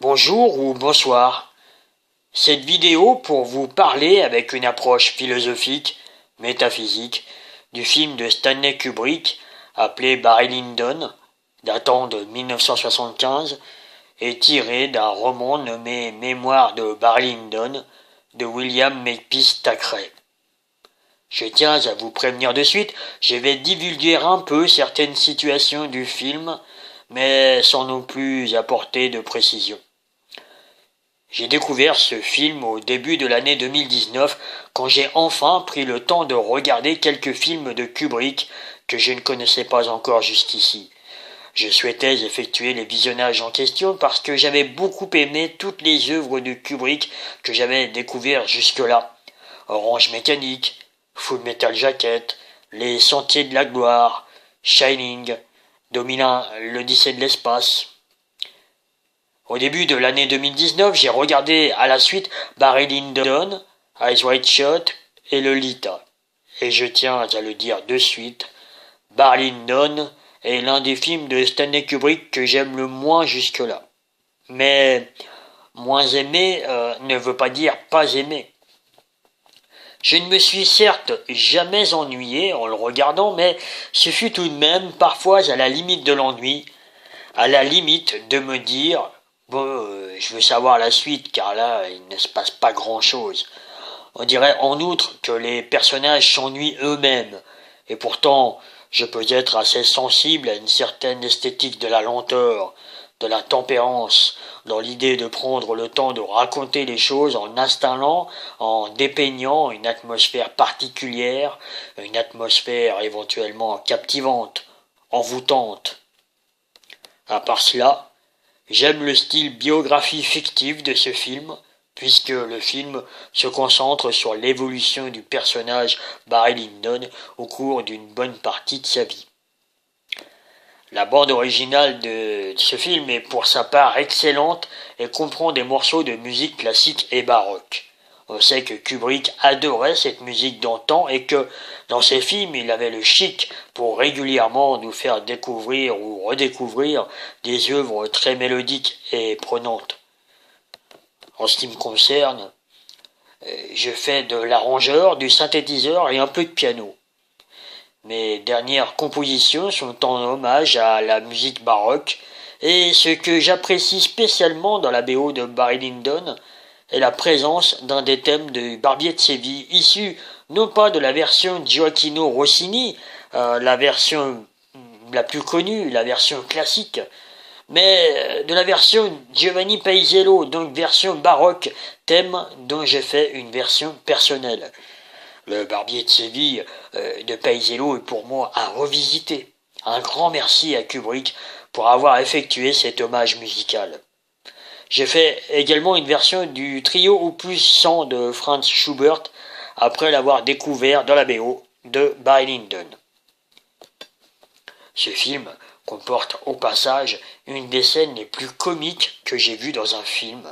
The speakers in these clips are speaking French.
Bonjour ou bonsoir. Cette vidéo pour vous parler avec une approche philosophique, métaphysique, du film de Stanley Kubrick appelé Barry Lyndon, datant de 1975, et tiré d'un roman nommé Mémoires de Barry Lyndon de William Makepeace Thackeray. Je tiens à vous prévenir de suite, je vais divulguer un peu certaines situations du film, mais sans non plus apporter de précision. J'ai découvert ce film au début de l'année 2019 quand j'ai enfin pris le temps de regarder quelques films de Kubrick que je ne connaissais pas encore jusqu'ici. Je souhaitais effectuer les visionnages en question parce que j'avais beaucoup aimé toutes les œuvres de Kubrick que j'avais découvertes jusque-là. Orange Mécanique, Full Metal Jacket, Les Sentiers de la Gloire, Shining, Domina, l'Odyssée de l'espace. Au début de l'année 2019, j'ai regardé à la suite Barry Lyndon, Eyes Wide Shut et Lolita. Et je tiens à le dire de suite, Barry Lyndon est l'un des films de Stanley Kubrick que j'aime le moins jusque-là. Mais moins aimé ne veut pas dire pas aimé. Je ne me suis certes jamais ennuyé en le regardant, mais ce fut tout de même parfois à la limite de l'ennui, à la limite de me dire je veux savoir la suite, car là, il ne se passe pas grand-chose. On dirait en outre que les personnages s'ennuient eux-mêmes, et pourtant, je peux être assez sensible à une certaine esthétique de la lenteur, de la tempérance, dans l'idée de prendre le temps de raconter les choses en installant, en dépeignant une atmosphère particulière, une atmosphère éventuellement captivante, envoûtante. À part cela, j'aime le style biographie fictive de ce film, puisque le film se concentre sur l'évolution du personnage Barry Lyndon au cours d'une bonne partie de sa vie. La bande originale de ce film est pour sa part excellente et comprend des morceaux de musique classique et baroque. On sait que Kubrick adorait cette musique d'antan et que, dans ses films, il avait le chic pour régulièrement nous faire découvrir ou redécouvrir des œuvres très mélodiques et prenantes. En ce qui me concerne, je fais de l'arrangeur, du synthétiseur et un peu de piano. Mes dernières compositions sont en hommage à la musique baroque, et ce que j'apprécie spécialement dans la BO de Barry Lyndon est la présence d'un des thèmes de Barbier de Séville, issu non pas de la version Gioacchino Rossini, la version la plus connue, la version classique, mais de la version Giovanni Paisiello, donc version baroque, thème dont j'ai fait une version personnelle. Le Barbier de Séville de Paisiello est pour moi à revisiter. Un grand merci à Kubrick pour avoir effectué cet hommage musical. J'ai fait également une version du trio opus 100 de Franz Schubert après l'avoir découvert dans la BO de Barry Lyndon. Ce film comporte au passage une des scènes les plus comiques que j'ai vues dans un film,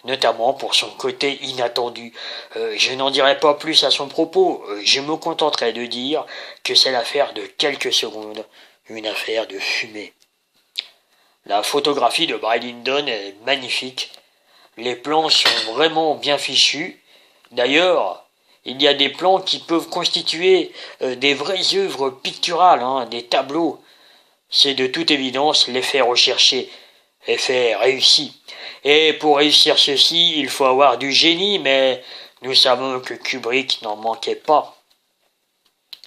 notamment pour son côté inattendu. Je n'en dirai pas plus à son propos, je me contenterai de dire que c'est l'affaire de quelques secondes, une affaire de fumée. La photographie de Barry Lyndon est magnifique, les plans sont vraiment bien fichus, d'ailleurs, il y a des plans qui peuvent constituer des vraies œuvres picturales, des tableaux. C'est de toute évidence l'effet recherché, effet réussi. Et pour réussir ceci, il faut avoir du génie, mais nous savons que Kubrick n'en manquait pas.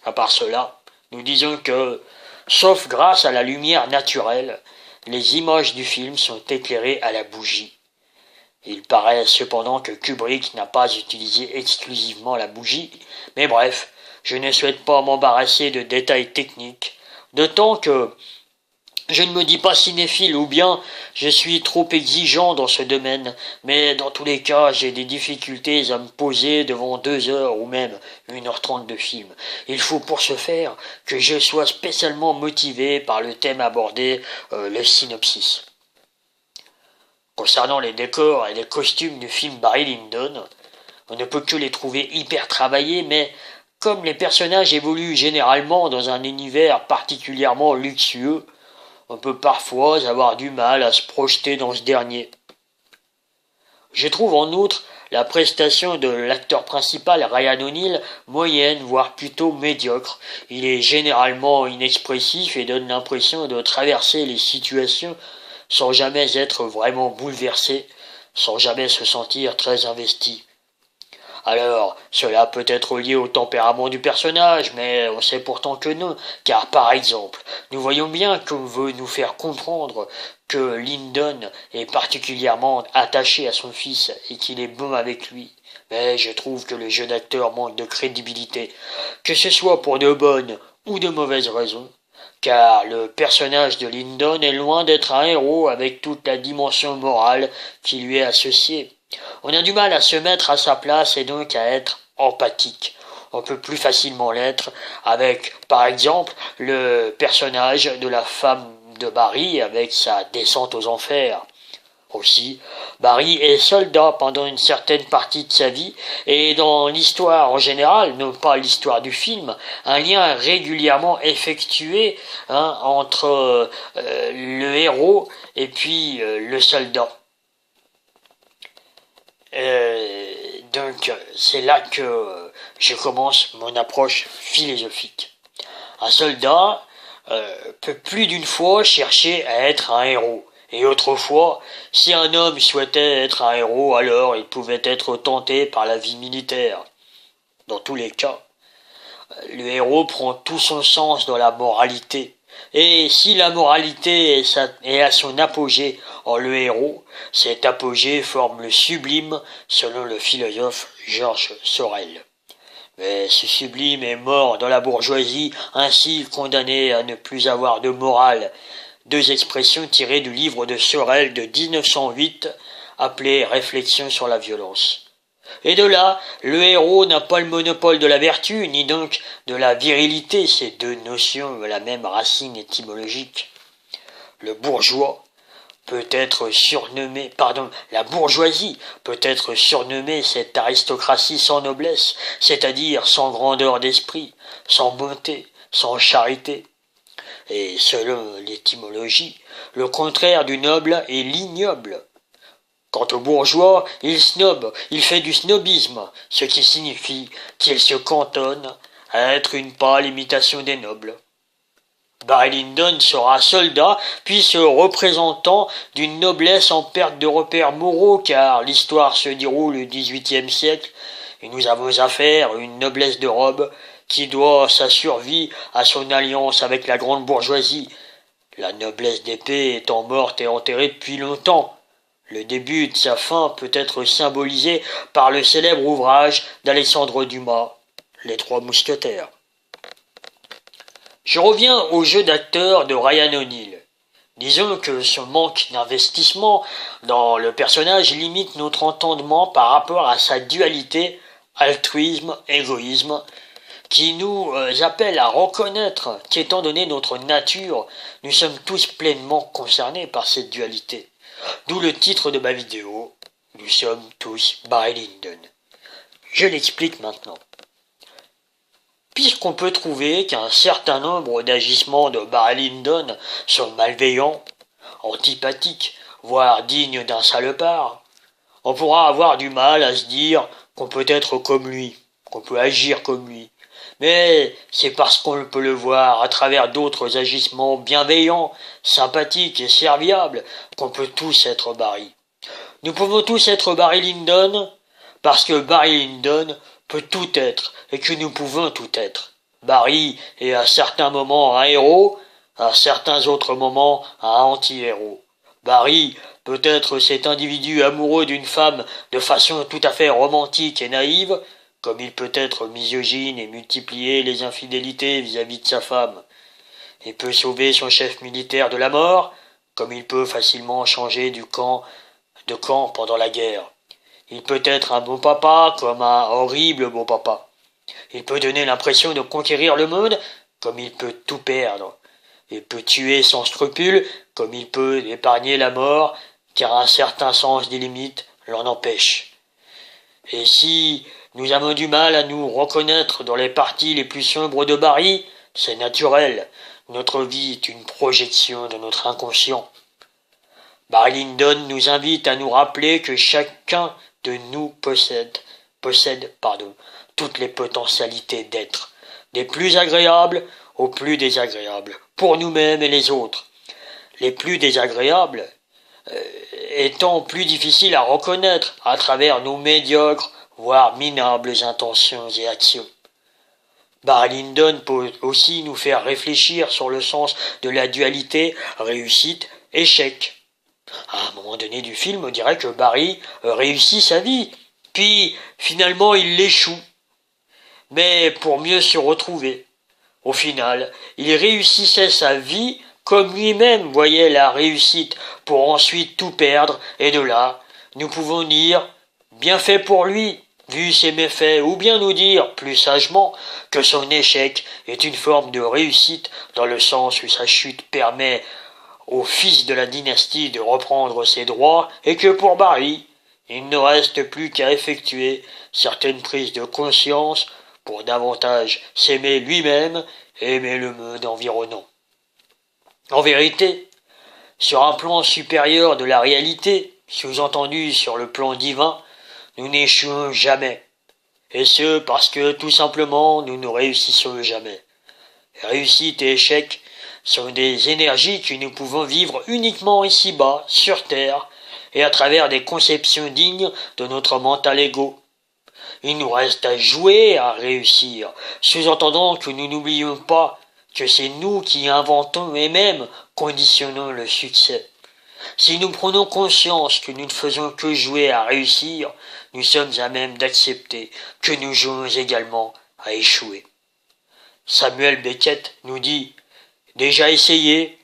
À part cela, nous disons que, sauf grâce à la lumière naturelle, les images du film sont éclairées à la bougie. Il paraît cependant que Kubrick n'a pas utilisé exclusivement la bougie, mais bref, je ne souhaite pas m'embarrasser de détails techniques, d'autant que je ne me dis pas cinéphile ou bien je suis trop exigeant dans ce domaine, mais dans tous les cas, j'ai des difficultés à me poser devant 2 heures ou même 1h30 de film. Il faut pour ce faire que je sois spécialement motivé par le thème abordé, le synopsis. Concernant les décors et les costumes du film Barry Lyndon, on ne peut que les trouver hyper travaillés, mais comme les personnages évoluent généralement dans un univers particulièrement luxueux, on peut parfois avoir du mal à se projeter dans ce dernier. Je trouve en outre la prestation de l'acteur principal, Ryan O'Neal, moyenne, voire plutôt médiocre. Il est généralement inexpressif et donne l'impression de traverser les situations sans jamais être vraiment bouleversé, sans jamais se sentir très investi. Alors, cela peut être lié au tempérament du personnage, mais on sait pourtant que non, car par exemple, nous voyons bien qu'on veut nous faire comprendre que Lyndon est particulièrement attaché à son fils et qu'il est bon avec lui. Mais je trouve que le jeu d'acteur manque de crédibilité, que ce soit pour de bonnes ou de mauvaises raisons, car le personnage de Lyndon est loin d'être un héros avec toute la dimension morale qui lui est associée. On a du mal à se mettre à sa place et donc à être empathique. On peut plus facilement l'être avec, par exemple, le personnage de la femme de Barry avec sa descente aux enfers. Aussi, Barry est soldat pendant une certaine partie de sa vie, et dans l'histoire en général, non pas l'histoire du film, un lien régulièrement effectué entre le héros et puis le soldat. Donc c'est là que je commence mon approche philosophique. Un soldat peut plus d'une fois chercher à être un héros. Et autrefois, si un homme souhaitait être un héros, alors il pouvait être tenté par la vie militaire. Dans tous les cas, le héros prend tout son sens dans la moralité. Et si la moralité est à son apogée en le héros, cet apogée forme le sublime, selon le philosophe Georges Sorel. Mais ce sublime est mort dans la bourgeoisie, ainsi condamné à ne plus avoir de morale. Deux expressions tirées du livre de Sorel de 1908, appelé Réflexions sur la violence. Et de là, le héros n'a pas le monopole de la vertu, ni donc de la virilité, ces deux notions ont la même racine étymologique. Le bourgeois peut être surnommé, la bourgeoisie peut être surnommée cette aristocratie sans noblesse, c'est-à-dire sans grandeur d'esprit, sans bonté, sans charité. Et selon l'étymologie, le contraire du noble est l'ignoble. Quant au bourgeois, il snobe, il fait du snobisme, ce qui signifie qu'il se cantonne à être une pâle imitation des nobles. Barry Lyndon sera soldat, puis ce représentant d'une noblesse en perte de repères moraux, car l'histoire se déroule au XVIIIe siècle, et nous avons affaire à une noblesse de robe qui doit sa survie à son alliance avec la grande bourgeoisie, la noblesse d'épée étant morte et enterrée depuis longtemps. Le début de sa fin peut être symbolisé par le célèbre ouvrage d'Alexandre Dumas, Les Trois Mousquetaires. Je reviens au jeu d'acteur de Ryan O'Neal. Disons que ce manque d'investissement dans le personnage limite notre entendement par rapport à sa dualité altruisme-égoïsme, qui nous appelle à reconnaître qu'étant donné notre nature, nous sommes tous pleinement concernés par cette dualité. D'où le titre de ma vidéo, nous sommes tous Barry Lyndon. Je l'explique maintenant. Puisqu'on peut trouver qu'un certain nombre d'agissements de Barry Lyndon sont malveillants, antipathiques, voire dignes d'un salopard, on pourra avoir du mal à se dire qu'on peut être comme lui, qu'on peut agir comme lui. Mais c'est parce qu'on peut le voir à travers d'autres agissements bienveillants, sympathiques et serviables qu'on peut tous être Barry. Nous pouvons tous être Barry Lyndon parce que Barry Lyndon peut tout être et que nous pouvons tout être. Barry est à certains moments un héros, à certains autres moments un anti-héros. Barry peut être cet individu amoureux d'une femme de façon tout à fait romantique et naïve, comme il peut être misogyne et multiplier les infidélités vis-à-vis de sa femme. Il peut sauver son chef militaire de la mort, comme il peut facilement changer de camp pendant la guerre. Il peut être un bon papa comme un horrible bon papa. Il peut donner l'impression de conquérir le monde comme il peut tout perdre. Il peut tuer sans scrupule comme il peut épargner la mort car un certain sens des limites l'en empêche. Et si nous avons du mal à nous reconnaître dans les parties les plus sombres de Barry, c'est naturel. Notre vie est une projection de notre inconscient. Barry Lyndon nous invite à nous rappeler que chacun de nous possède toutes les potentialités d'être, des plus agréables aux plus désagréables, pour nous-mêmes et les autres. Les plus désagréables étant plus difficiles à reconnaître à travers nos médiocres, voire minables intentions et actions. Barry Lyndon peut aussi nous faire réfléchir sur le sens de la dualité réussite-échec. À un moment donné du film, on dirait que Barry réussit sa vie, puis finalement il l'échoue, mais pour mieux se retrouver. Au final, il réussissait sa vie comme lui-même voyait la réussite, pour ensuite tout perdre, et de là, nous pouvons dire « bien fait pour lui », vu ses méfaits, ou bien nous dire, plus sagement, que son échec est une forme de réussite, dans le sens où sa chute permet au fils de la dynastie de reprendre ses droits, et que pour Barry, il ne reste plus qu'à effectuer certaines prises de conscience pour davantage s'aimer lui-même et aimer le monde environnant. En vérité, sur un plan supérieur de la réalité, sous-entendu sur le plan divin, nous n'échouons jamais. Et ce, parce que, tout simplement, nous ne réussissons jamais. Réussite et échec sont des énergies que nous pouvons vivre uniquement ici-bas, sur Terre, et à travers des conceptions dignes de notre mental égo. Il nous reste à jouer, à réussir, sous-entendant que nous n'oublions pas que c'est nous qui inventons et même conditionnons le succès. Si nous prenons conscience que nous ne faisons que jouer à réussir, nous sommes à même d'accepter que nous jouons également à échouer. Samuel Beckett nous dit « Déjà essayé,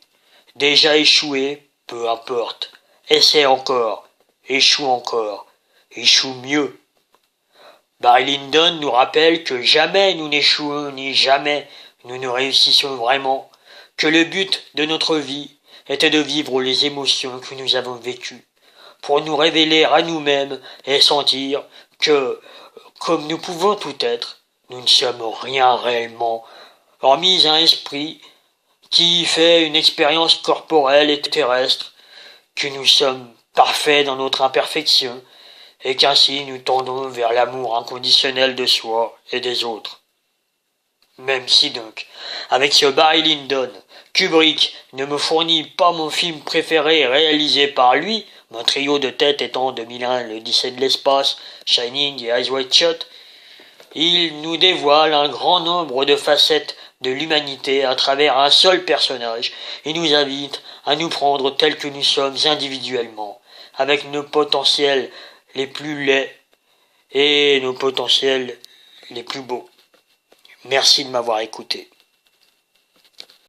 déjà échoué, peu importe. Essaie encore, échoue mieux. » Barry Lyndon nous rappelle que jamais nous n'échouons ni jamais nous ne réussissons vraiment, que le but de notre vie était de vivre les émotions que nous avons vécues, pour nous révéler à nous-mêmes et sentir que, comme nous pouvons tout être, nous ne sommes rien réellement, hormis un esprit qui fait une expérience corporelle et terrestre, que nous sommes parfaits dans notre imperfection, et qu'ainsi nous tendons vers l'amour inconditionnel de soi et des autres. Même si donc, avec ce Barry Lyndon, Kubrick ne me fournit pas mon film préféré réalisé par lui, mon trio de tête étant 2001, l'Odyssée de l'espace, Shining et Eyes Wide Shut, il nous dévoile un grand nombre de facettes de l'humanité à travers un seul personnage et nous invite à nous prendre tels que nous sommes individuellement, avec nos potentiels les plus laids et nos potentiels les plus beaux. Merci de m'avoir écouté.